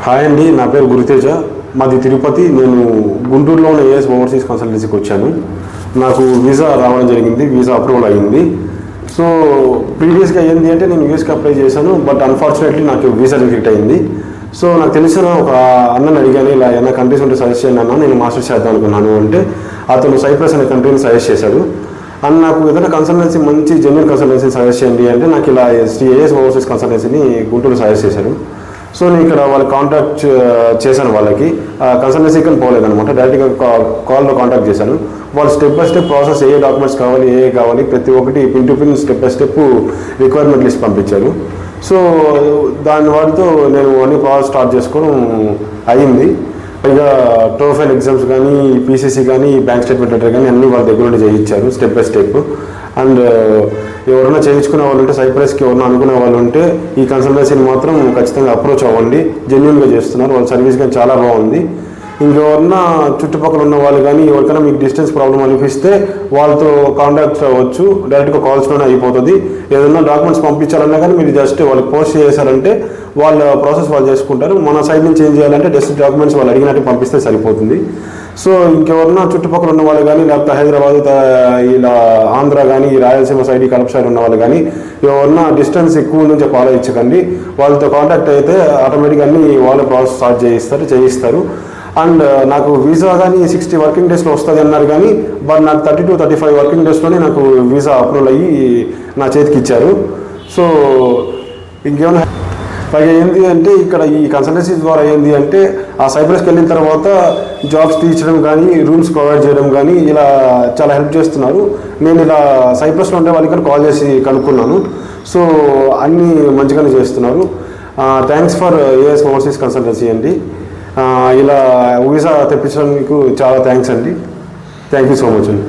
Hi అండి, నా పేరు గురుతేజ. మాది తిరుపతి. నేను గుంటూరులో ఉన్న ఏఎస్ ఓవర్సీస్ కన్సల్టెన్సీకి వచ్చాను. నాకు వీసా రావడం జరిగింది, వీసా అప్రూవల్ అయ్యింది. సో ప్రీవియస్గా ఏంటి అంటే నేను యూఎస్కి అప్లై చేశాను, బట్ అన్ఫార్చునేట్లీ నాకు వీసా రిజెక్ట్ అయింది. సో నాకు తెలిసిన ఒక అన్నని అడిగాను, ఇలా ఏమైనా కంట్రీస్ ఉంటే సజెస్ట్ చేయండి అన్న, నేను మాస్టర్స్ చేద్దాం అనుకున్నాను అంటే అతను సైప్రస్ అనే కంట్రీని సజెస్ట్ చేశాడు. అండ్ నాకు ఏదైనా కన్సల్టెన్సీ మంచి జెన్యూన్ కన్సల్టెన్సీ సజెస్ట్ చేయండి అంటే నాకు ఇలా ఏఎస్ ఓవర్సీస్ కన్సల్టెన్సీని గుంటూరు సజెస్ట్ చేశారు. సో నేను ఇక్కడ వాళ్ళకి కాంటాక్ట్ చేశాను. వాళ్ళకి కన్సల్టెన్సీకి పోలేదనమాట, డైరెక్ట్గా కాల్లో కాంటాక్ట్ చేశాను. వాళ్ళు step by step process A documents కావాలి, ఏ కావాలి ప్రతి ఒక్కటి pin to pin step by step requirement list పంపించారు. సో దాని వాటితో నేను అన్ని ప్రాసెస్ స్టార్ట్ చేసుకోవడం అయ్యింది. పైగా టోఫెల్ ఎగ్జామ్స్ కానీ, పీసీసీ కానీ, బ్యాంక్ స్టేట్మెంట్ లెటర్ కానీ అన్నీ వాళ్ళ దగ్గర నుండి చేయించారు స్టెప్ బై స్టెప్. అండ్ ఎవరైనా చేయించుకునే వాళ్ళు ఉంటే, సైప్రస్కి ఎవరైనా అనుకునే వాళ్ళు ఉంటే ఈ కన్సల్టెన్సీని మాత్రం ఖచ్చితంగా అప్రోచ్ అవ్వండి. జెన్యూన్గా చేస్తున్నారు, వాళ్ళ సర్వీస్ కానీ చాలా బాగుంది. ఇంకెవరన్నా చుట్టుపక్కల ఉన్న వాళ్ళు కానీ ఎవరికైనా మీకు డిస్టెన్స్ ప్రాబ్లం అనిపిస్తే వాళ్ళతో కాంటాక్ట్ అవ్వచ్చు. డైరెక్ట్గా కాల్స్లోనే అయిపోతుంది. ఏదైనా డాక్యుమెంట్స్ పంపించాలన్నా కానీ మీరు జస్ట్ వాళ్ళకి పోస్ట్ చేశారంటే వాళ్ళ ప్రాసెస్ వాళ్ళు చేసుకుంటారు. మన సైడ్ నుంచి ఏం చేయాలంటే జస్ట్ డాక్యుమెంట్స్ వాళ్ళు అడిగినట్టు పంపిస్తే సరిపోతుంది. సో ఇంకెవరన్నా చుట్టుపక్కల ఉన్న వాళ్ళు కానీ, లేకపోతే హైదరాబాద్ ఇలా ఆంధ్ర కానీ, రాయలసీమ సైడ్ కడప సైడ్ ఉన్న వాళ్ళు కానీ ఎవరన్నా డిస్టెన్స్ ఎక్కువ నుంచి ఫాలో ఇచ్చకండి. వాళ్ళతో కాంటాక్ట్ అయితే ఆటోమేటిక్గా అన్ని వాళ్ళే ప్రాసెస్ స్టార్ట్ చేయిస్తారు. అండ్ నాకు వీసా కానీ 60 వర్కింగ్ డేస్లో వస్తుంది అన్నారు కానీ, బట్ నాకు 30 to 35 వర్కింగ్ డేస్లోనే నాకు వీసా అప్రూవల్ అయ్యి నా చేతికి ఇచ్చారు. సో ఇంకేమైనా పైగా ఏంటి అంటే ఇక్కడ ఈ కన్సల్టెన్సీ ద్వారా ఏంటి అంటే ఆ సైప్రస్కి వెళ్ళిన తర్వాత జాబ్స్ తీర్చడం కానీ, రూమ్స్ ప్రొవైడ్ చేయడం కానీ ఇలా చాలా హెల్ప్ చేస్తున్నారు. నేను ఇలా సైప్రస్లో ఉండే వాళ్ళకి కాల్ చేసి కనుక్కున్నాను. సో అన్నీ మంచిగానే చేస్తున్నారు. Thanks for AS overseas consultancy అండి. ఇలా వీసా తెప్పించడానికి చాలా థ్యాంక్స్ అండి. థ్యాంక్ యూ సో మచ్ అండి.